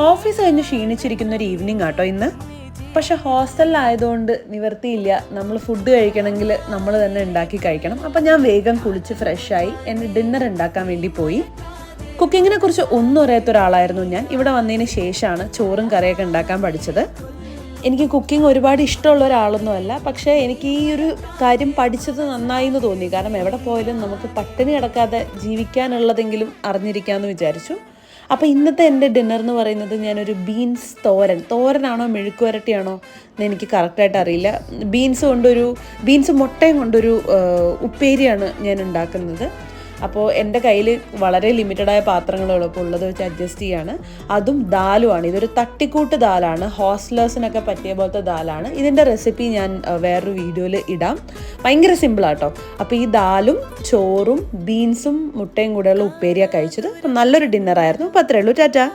Office കഴിഞ്ഞ് ക്ഷീണിച്ചിരിക്കുന്ന ഒരു evening ആട്ടോ ഇന്ന്. പക്ഷെ ഹോസ്റ്റലിലായതുകൊണ്ട് നിവർത്തിയില്ല, നമ്മൾ ഫുഡ് കഴിക്കണമെങ്കിൽ നമ്മൾ തന്നെ ഉണ്ടാക്കി കഴിക്കണം. അപ്പം ഞാൻ വേഗം കുളിച്ച് ഫ്രഷായി എൻ്റെ ഡിന്നർ ഉണ്ടാക്കാൻ വേണ്ടി പോയി. കുക്കിങ്ങിനെ കുറിച്ച് ഒന്നും അറിയാത്ത ഒരാളായിരുന്നു ഞാൻ. ഇവിടെ വന്നതിന് ശേഷമാണ് ചോറും കറിയൊക്കെ ഉണ്ടാക്കാൻ പഠിച്ചത്. എനിക്ക് കുക്കിംഗ് ഒരുപാട് ഇഷ്ടമുള്ള ഒരാളൊന്നുമല്ല, പക്ഷേ എനിക്ക് ഈ ഒരു കാര്യം പഠിച്ചത് നന്നായി എന്ന് തോന്നി. കാരണം എവിടെ പോയാലും നമുക്ക് പട്ടിണി കിടക്കാതെ ജീവിക്കാനുള്ളതെങ്കിലും അറിഞ്ഞിരിക്കാമെന്ന് വിചാരിച്ചു. അപ്പോൾ ഇന്നത്തെ എൻ്റെ ഡിന്നർ എന്ന് പറയുന്നത് ഞാനൊരു ബീൻസ് തോരനാണോ മെഴുക്കുവരട്ടിയാണോ എന്ന് എനിക്ക് കറക്റ്റായിട്ട് അറിയില്ല. ബീൻസ് മുട്ടയും കൊണ്ടൊരു ഉപ്പേരിയാണ് ഞാൻ ഉണ്ടാക്കുന്നത്. അപ്പോൾ എൻ്റെ കയ്യിൽ വളരെ ലിമിറ്റഡായ പാത്രങ്ങളുള്ളൂ, അപ്പോൾ ഉള്ളത് വെച്ച് അഡ്ജസ്റ്റ് ചെയ്യാണ്. അതും ദാലുമാണ്. ഇതൊരു തട്ടിക്കൂട്ട് ദാലാണ്, ഹോസ്റ്റലേഴ്സിനൊക്കെ പറ്റിയ പോലത്തെ ദാലാണ്. ഇതിൻ്റെ റെസിപ്പി ഞാൻ വേറൊരു വീഡിയോയിൽ ഇടാം. ഭയങ്കര സിമ്പിളാട്ടോ. അപ്പോൾ ഈ ദാലും ചോറും ബീൻസും മുട്ടയും കൂടെയുള്ള ഉപ്പേരിയാണ് കഴിച്ചത്. അപ്പം നല്ലൊരു ഡിന്നറായിരുന്നു. അപ്പോൾ അത്രയേ ഉള്ളൂ. ടാറ്റാ.